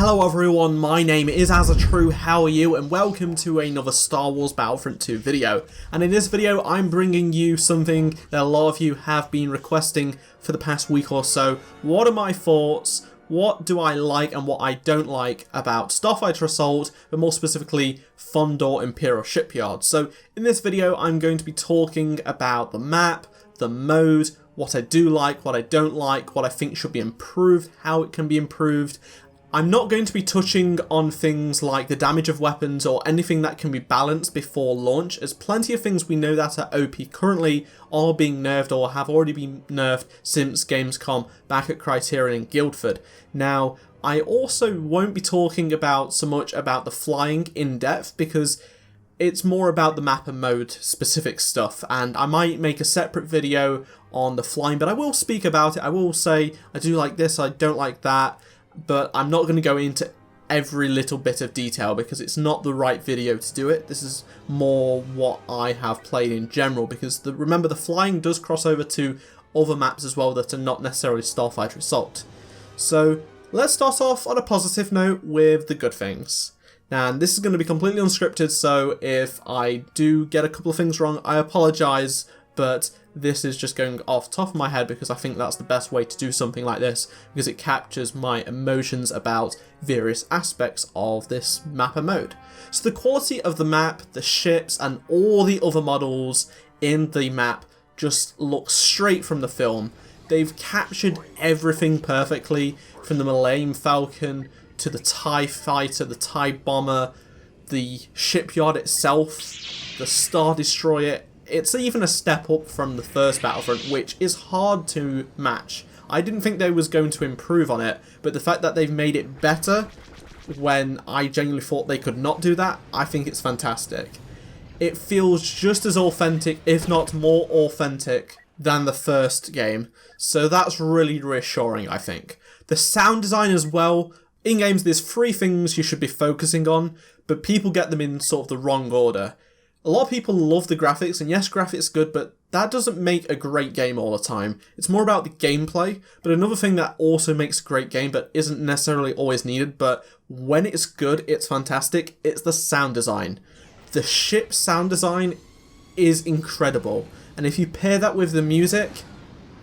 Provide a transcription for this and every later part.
Hello everyone, my name is AZZATRU, how are you, and welcome to another Star Wars Battlefront II video. And in this video I'm bringing you something that a lot of you have been requesting for the past week or so. What are my thoughts, what do I like and what I don't like about Starfighter Assault, but more specifically Thondor Imperial Shipyard. So in this video I'm going to be talking about the map, the mode, what I do like, what I don't like, what I think should be improved, how it can be improved. I'm not going to be touching on things like the damage of weapons or anything that can be balanced before launch, as plenty of things we know that are OP currently are being nerfed or have already been nerfed since Gamescom back at Criterion in Guildford. Now, I also won't be talking about so much about the flying in depth because it's more about the map and mode specific stuff, and I might make a separate video on the flying, but I will speak about it. I will say I do like this, I don't like that, but I'm not going to go into every little bit of detail because it's not the right video to do it. This is more what I have played in general, because remember the flying does cross over to other maps as well that are not necessarily Starfighter Assault. So let's start off on a positive note with the good things. Now, this is going to be completely unscripted, so if I do get a couple of things wrong, I apologise, but this is just going off the top of my head because I think that's the best way to do something like this, because it captures my emotions about various aspects of this map and mode. So the quality of the map, the ships, and all the other models in the map just look straight from the film. They've captured everything perfectly, from the Millennium Falcon to the TIE Fighter, the TIE Bomber, the shipyard itself, the Star Destroyer. It's even a step up from the first Battlefront, which is hard to match. I didn't think they was going to improve on it, but the fact that they've made it better when I genuinely thought they could not do that, I think it's fantastic. It feels just as authentic, if not more authentic, than the first game, so that's really reassuring, I think. The sound design as well. In games, there's three things you should be focusing on, but people get them in sort of the wrong order. A lot of people love the graphics, and yes, graphics are good, but that doesn't make a great game all the time. It's more about the gameplay, but another thing that also makes a great game, but isn't necessarily always needed, but when it's good, it's fantastic, it's the sound design. The ship sound design is incredible, and if you pair that with the music,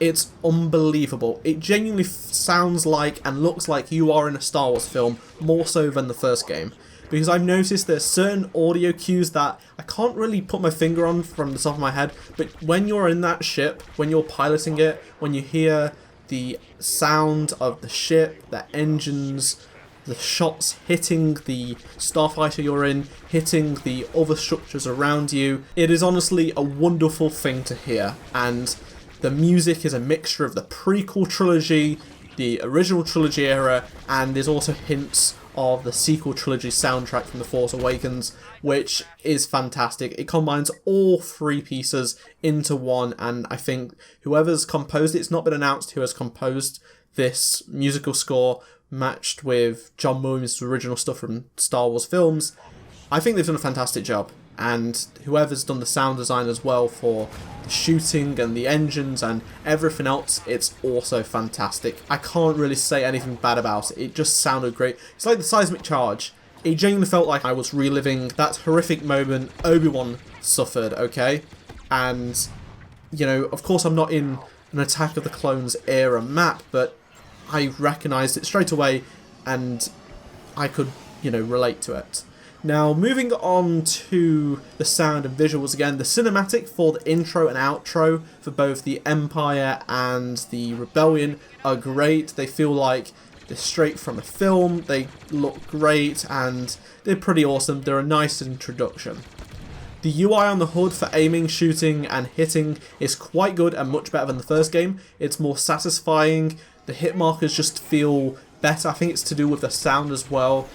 it's unbelievable. It genuinely sounds like and looks like you are in a Star Wars film, more so than the first game. Because I've noticed there's certain audio cues that I can't really put my finger on from the top of my head, but when you're in that ship, when you're piloting it, when you hear the sound of the ship, the engines, the shots hitting the starfighter you're in, hitting the other structures around you, it is honestly a wonderful thing to hear. And the music is a mixture of the prequel trilogy, the original trilogy era, and there's also hints of the sequel trilogy soundtrack from The Force Awakens, which is fantastic. It combines all three pieces into one, and I think whoever's composed it, it's not been announced who has composed this musical score, matched with John Williams' original stuff from Star Wars films. I think they've done a fantastic job, and whoever's done the sound design as well for the shooting and the engines and everything else, it's also fantastic. I can't really say anything bad about it. It just sounded great. It's like the seismic charge. It genuinely felt like I was reliving that horrific moment Obi-Wan suffered, okay? And, you know, of course I'm not in an Attack of the Clones era map, but I recognised it straight away and I could, you know, relate to it. Now, moving on to the sound and visuals again, the cinematic for the intro and outro for both the Empire and the Rebellion are great. They feel like they're straight from a film, they look great, and they're pretty awesome. They're a nice introduction. The UI on the HUD for aiming, shooting, and hitting is quite good and much better than the first game. It's more satisfying. The hit markers just feel better. I think it's to do with the sound as well.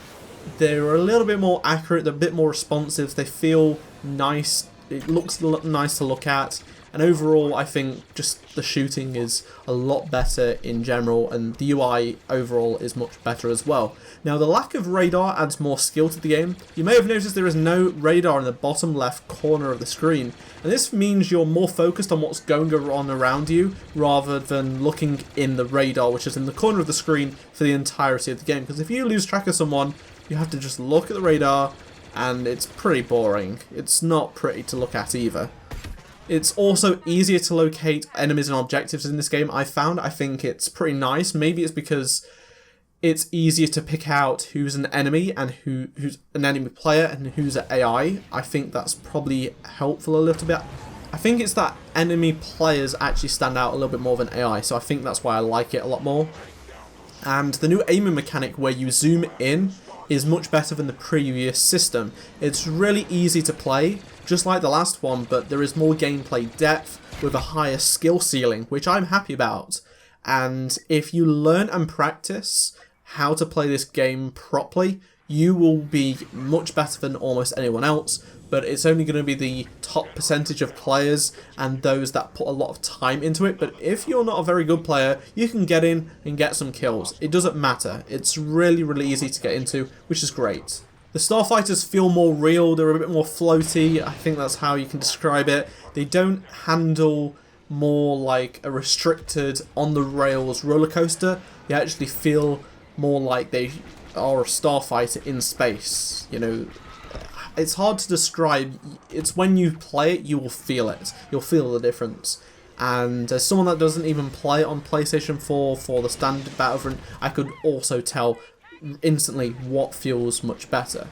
They're a little bit more accurate, they're a bit more responsive, they feel nice, it looks nice to look at, and overall I think just the shooting is a lot better in general, and the UI overall is much better as well. Now, the lack of radar adds more skill to the game. You may have noticed there is no radar in the bottom left corner of the screen, and this means you're more focused on what's going on around you rather than looking in the radar, which is in the corner of the screen for the entirety of the game. Because if you lose track of someone, you have to just look at the radar, and it's pretty boring. It's not pretty to look at either. It's also easier to locate enemies and objectives in this game, I found. I think it's pretty nice. Maybe it's because it's easier to pick out who's an enemy and who's an enemy player and who's an AI. I think that's probably helpful a little bit. I think it's that enemy players actually stand out a little bit more than AI, so I think that's why I like it a lot more. And the new aiming mechanic where you zoom in is much better than the previous system. It's really easy to play, just like the last one, but there is more gameplay depth with a higher skill ceiling, which I'm happy about. And if you learn and practice how to play this game properly, you will be much better than almost anyone else, but it's only going to be the top percentage of players and those that put a lot of time into it. But if you're not a very good player, you can get in and get some kills. It doesn't matter. It's really, really easy to get into, which is great. The starfighters feel more real, they're a bit more floaty, I think that's how you can describe it. They don't handle more like a restricted, on-the-rails roller coaster. They actually feel more like they are a starfighter in space. You know, it's hard to describe. It's when you play it, you will feel it. You'll feel the difference. And as someone that doesn't even play it on PlayStation 4 for the standard Battlefront, I could also tell instantly what feels much better.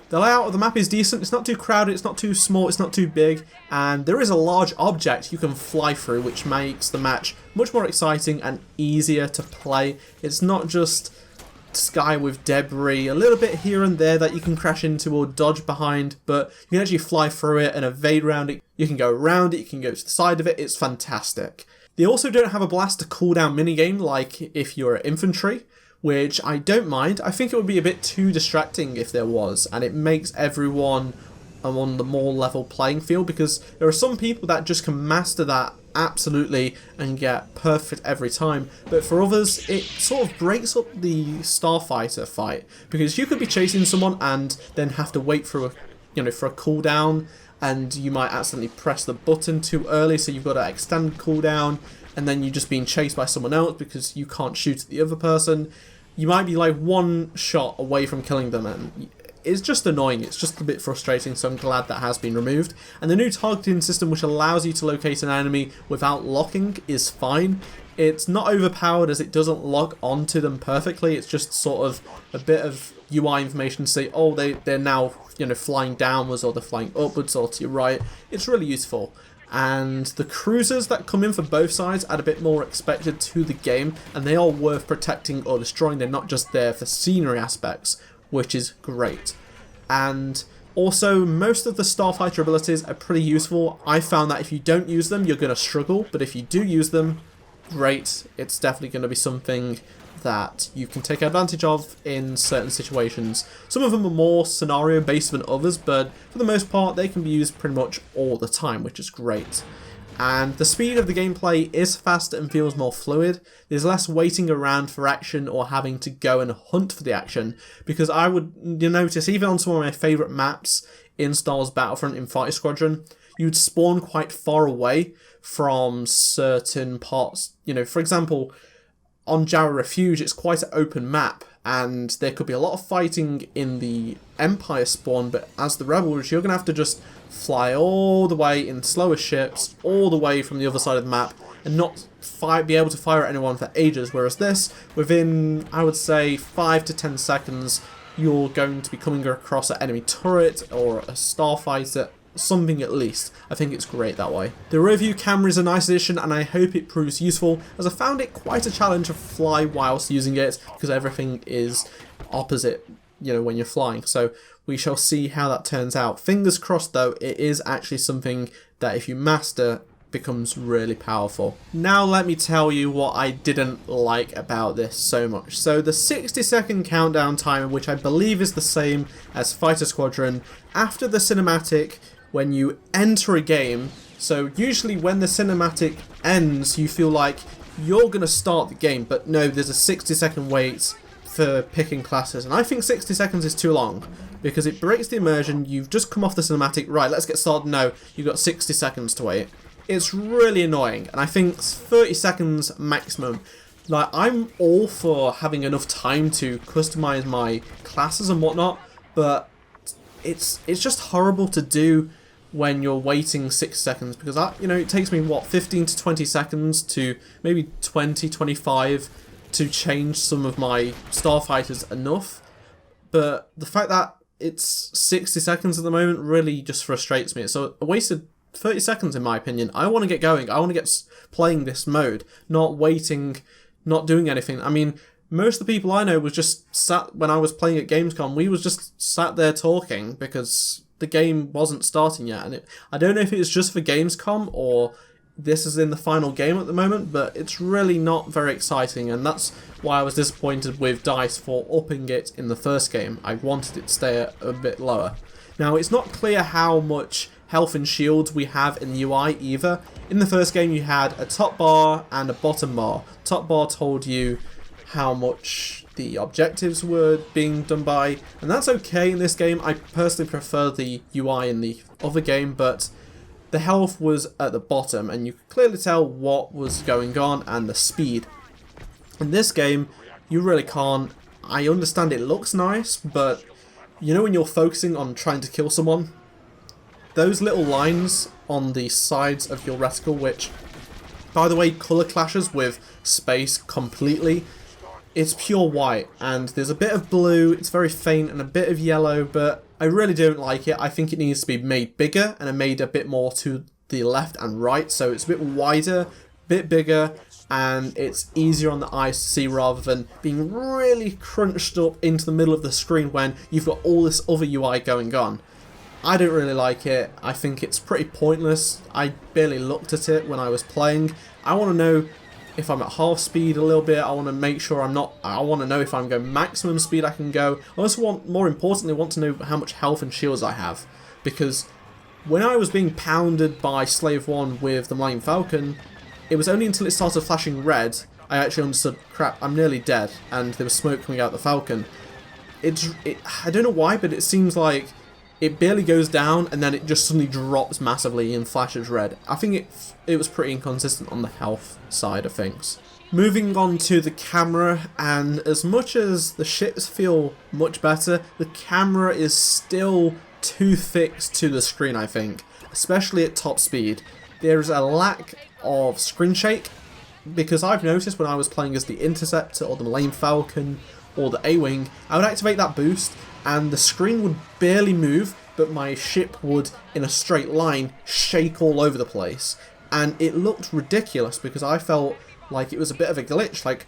The layout of the map is decent. It's not too crowded, it's not too small, it's not too big, and there is a large object you can fly through, which makes the match much more exciting and easier to play. It's not just sky with debris, a little bit here and there that you can crash into or dodge behind, but you can actually fly through it and evade around it. You can go around it, you can go to the side of it. It's fantastic. They also don't have a blaster cooldown minigame like if you're infantry, which I don't mind. I think it would be a bit too distracting if there was, and it makes everyone on the more level playing field, because there are some people that just can master that absolutely and get perfect every time, but for others it sort of breaks up the starfighter fight, because you could be chasing someone and then have to wait for a cooldown, and you might accidentally press the button too early, so you've got to extend cooldown, and then you're just being chased by someone else because you can't shoot at the other person. You might be like one shot away from killing them, and it's just annoying. It's just a bit frustrating, so I'm glad that has been removed. And the new targeting system, which allows you to locate an enemy without locking, is fine. It's not overpowered as it doesn't lock onto them perfectly. It's just sort of a bit of UI information to say, oh, they're now flying downwards, or they're flying upwards or to your right. It's really useful. And the cruisers that come in for both sides add a bit more expected to the game, and they are worth protecting or destroying. They're not just there for scenery aspects, which is great. And also, most of the starfighter abilities are pretty useful. I found that if you don't use them, you're going to struggle, but if you do use them, great. It's definitely going to be something that you can take advantage of in certain situations. Some of them are more scenario based than others, but for the most part they can be used pretty much all the time, which is great. And the speed of the gameplay is faster and feels more fluid. There's less waiting around for action or having to go and hunt for the action, because I would notice even on some of my favourite maps in Star Wars Battlefront in Fighter Squadron, you'd spawn quite far away from certain parts. For example, on Jara Refuge, it's quite an open map, and there could be a lot of fighting in the Empire spawn, but as the Rebels, you're going to have to just fly all the way in slower ships, all the way from the other side of the map, and not be able to fire at anyone for ages, whereas this, within, I would say, 5 to 10 seconds, you're going to be coming across an enemy turret or a starfighter, something at least. I think it's great that way. The review camera is a nice addition, and I hope it proves useful, as I found it quite a challenge to fly whilst using it, because everything is opposite, when you're flying. So we shall see how that turns out. Fingers crossed though, it is actually something that if you master, becomes really powerful. Now let me tell you what I didn't like about this so much. So the 60-second countdown timer, which I believe is the same as Fighter Squadron, after the cinematic, when you enter a game, So usually when the cinematic ends, you feel like you're going to start the game, but no, there's a 60-second wait for picking classes, and I think 60 seconds is too long, because it breaks the immersion. You've just come off the cinematic, right, let's get started. No, you've got 60 seconds to wait. It's really annoying, and I think 30 seconds maximum. Like, I'm all for having enough time to customize my classes and whatnot, but it's just horrible to do when you're waiting 6 seconds, because it takes me, what, 15 to 20 seconds to maybe 20, 25 to change some of my starfighters enough. But the fact that it's 60 seconds at the moment really just frustrates me. It's a wasted 30 seconds in my opinion. I want to get going. I want to get playing this mode, not waiting, not doing anything. I mean, most of the people I know was just sat, when I was playing at Gamescom, we was just sat there talking because the game wasn't starting yet. And I don't know if it was just for Gamescom or this is in the final game at the moment, but it's really not very exciting, and that's why I was disappointed with DICE for upping it in the first game. I wanted it to stay a bit lower. Now, it's not clear how much health and shields we have in the UI either. In the first game you had a top bar and a bottom bar. Top bar told you how much the objectives were being done by, and that's okay in this game. I personally prefer the UI in the other game, but the health was at the bottom, and you could clearly tell what was going on and the speed. In this game, you really can't. I understand it looks nice, but you know when you're focusing on trying to kill someone, those little lines on the sides of your reticle, which, by the way, colour clashes with space completely. It's pure white, and there's a bit of blue, it's very faint, and a bit of yellow, but I really don't like it. I think it needs to be made bigger, and made a bit more to the left and right, so it's a bit wider, a bit bigger, and it's easier on the eyes to see rather than being really crunched up into the middle of the screen when you've got all this other UI going on. I don't really like it. I think it's pretty pointless. I barely looked at it when I was playing. I want to know if I'm at half speed a little bit. I want to make sure I'm not. I want to know if I'm going maximum speed I can go. I also want, more importantly, want to know how much health and shields I have, because when I was being pounded by Slave 1 with the Millennium Falcon, it was only until it started flashing red I actually understood, crap, I'm nearly dead, and there was smoke coming out of the Falcon. I don't know why, but it seems like it barely goes down and then it just suddenly drops massively and flashes red. I think it was pretty inconsistent on the health side of things. Moving on to the camera, and as much as the ships feel much better, the camera is still too fixed to the screen, I think, especially at top speed. There is a lack of screen shake, because I've noticed when I was playing as the Interceptor or the Millennium Falcon or the A-Wing, I would activate that boost and the screen would barely move, but my ship would, in a straight line, shake all over the place. And it looked ridiculous because I felt like it was a bit of a glitch. Like,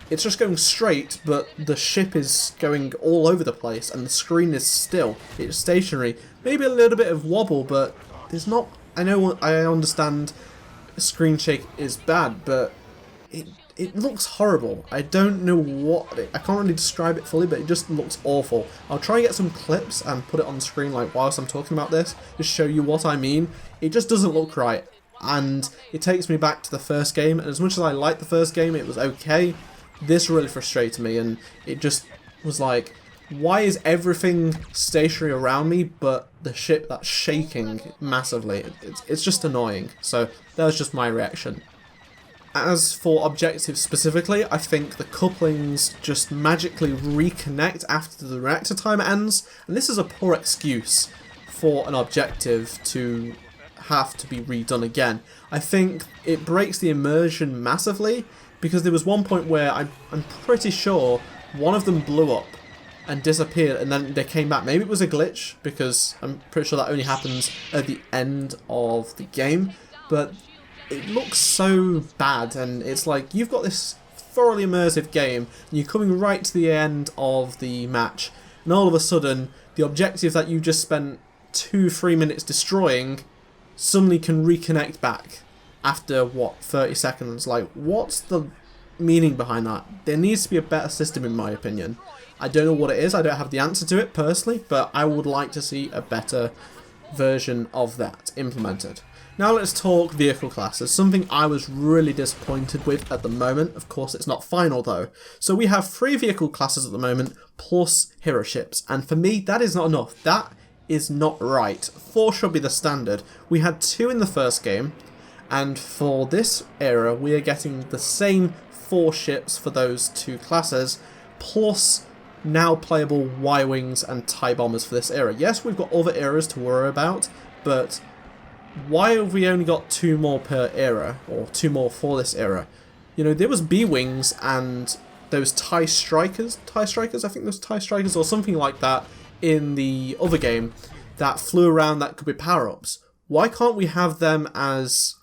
it's just going straight, but the ship is going all over the place and the screen is still. It's stationary. Maybe a little bit of wobble, but there's not. I understand screen shake is bad, but it looks horrible. I don't know I can't really describe it fully, but it just looks awful. I'll try and get some clips and put it on the screen like whilst I'm talking about this, to show you what I mean. It just doesn't look right, and it takes me back to the first game, and as much as I liked the first game, it was okay, this really frustrated me, and it just was like, why is everything stationary around me but the ship that's shaking massively? It's just annoying. So that was just my reaction. As for objectives specifically, I think the couplings just magically reconnect after the reactor timer ends, and this is a poor excuse for an objective to have to be redone again. I think it breaks the immersion massively, because there was one point where I'm pretty sure one of them blew up and disappeared, and then they came back. Maybe it was a glitch, because I'm pretty sure that only happens at the end of the game, but it looks so bad, and it's like you've got this thoroughly immersive game and you're coming right to the end of the match, and all of a sudden the objective that you just spent 2-3 minutes destroying suddenly can reconnect back after, what, 30 seconds? Like, what's the meaning behind that? There needs to be a better system, in my opinion. I don't know what it is, I don't have the answer to it personally, but I would like to see a better version of that implemented. Now let's talk vehicle classes, something I was really disappointed with at the moment. Of course, it's not final though. So we have 3 vehicle classes at the moment, plus hero ships. And for me, that is not enough. That is not right. 4 should be the standard. We had 2 in the first game, and for this era, we are getting the same 4 ships for those 2 classes, plus now playable Y-Wings and TIE Bombers for this era. Yes, we've got other eras to worry about, but why have we only got 2 more per era, or 2 more for this era? You know, there was B-Wings and those TIE Strikers, I think those TIE Strikers or something like that in the other game that flew around that could be power-ups. Why can't we have them as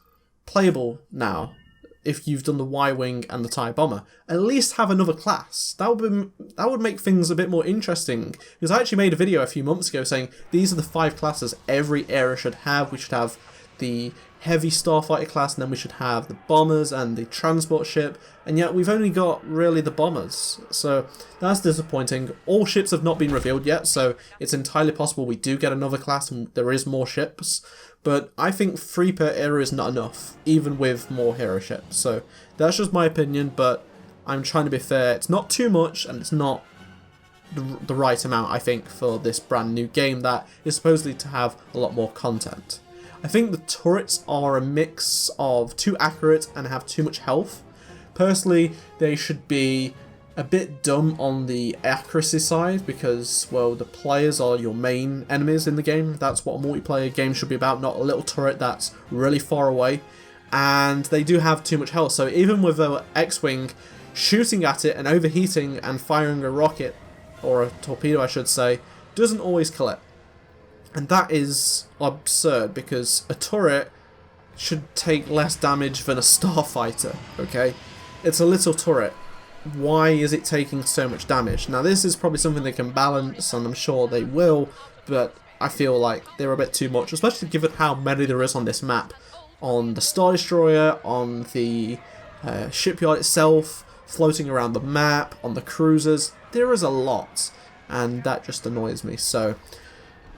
playable now? If you've done the Y-Wing and the TIE Bomber, at least have another class. That would make things a bit more interesting. Because I actually made a video a few months ago saying these are the 5 classes every era should have. We should have the heavy starfighter class, and then we should have the bombers and the transport ship, and yet we've only got really the bombers. So that's disappointing. All ships have not been revealed yet, so it's entirely possible we do get another class and there is more ships. But I think 3 per era is not enough, even with more hero ships. So that's just my opinion, but I'm trying to be fair. It's not too much, and it's not the right amount, I think, for this brand new game that is supposedly to have a lot more content. I think the turrets are a mix of too accurate and have too much health. Personally, they should be a bit dumb on the accuracy side because, well, the players are your main enemies in the game. That's what a multiplayer game should be about, not a little turret that's really far away. And they do have too much health, so even with an X-Wing, shooting at it and overheating and firing a rocket, or a torpedo I should say, doesn't always kill it. And that is absurd because a turret should take less damage than a starfighter, okay? It's a little turret. Why is it taking so much damage? Now this is probably something they can balance, and I'm sure they will, but I feel like they're a bit too much, especially given how many there is on this map. On the Star Destroyer, on the shipyard itself, floating around the map, on the cruisers, there is a lot, and that just annoys me, so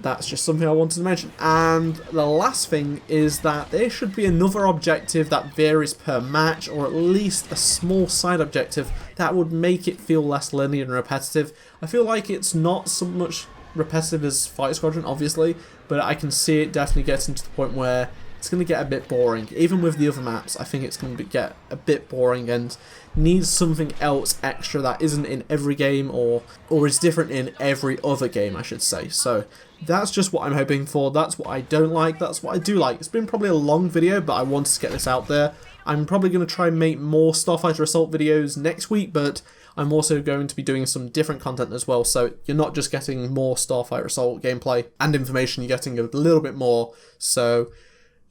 that's just something I wanted to mention. And the last thing is that there should be another objective that varies per match, or at least a small side objective that would make it feel less linear and repetitive. I feel like it's not so much repetitive as Fighter Squadron, obviously, but I can see it definitely getting to the point where it's going to get a bit boring. Even with the other maps, I think it's going to get a bit boring and needs something else extra that isn't in every game, or is different in every other game, I should say. So that's just what I'm hoping for. That's what I don't like, that's what I do like. It's been probably a long video, but I wanted to get this out there. I'm probably going to try and make more Starfighter Assault videos next week, but I'm also going to be doing some different content as well, so you're not just getting more Starfighter Assault gameplay and information, you're getting a little bit more. So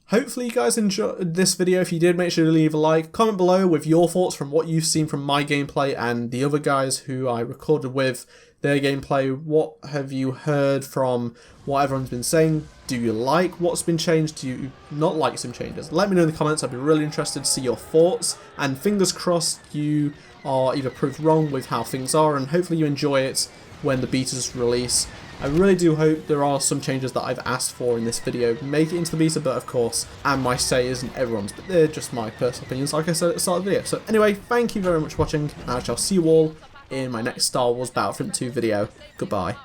hopefully you guys enjoyed this video. If you did, make sure to leave a like, comment below with your thoughts from what you've seen from my gameplay and the other guys who I recorded with their gameplay. What have you heard from what everyone's been saying? Do you like what's been changed? Do you not like some changes? Let me know in the comments. I'd be really interested to see your thoughts, and fingers crossed you are either proved wrong with how things are, and hopefully you enjoy it when the betas release. I really do hope there are some changes that I've asked for in this video make it into the beta, but of course, and my say isn't everyone's, but they're just my personal opinions, like I said at the start of the video. So anyway, thank you very much for watching, and I shall see you all in my next Star Wars Battlefront 2 video. Goodbye.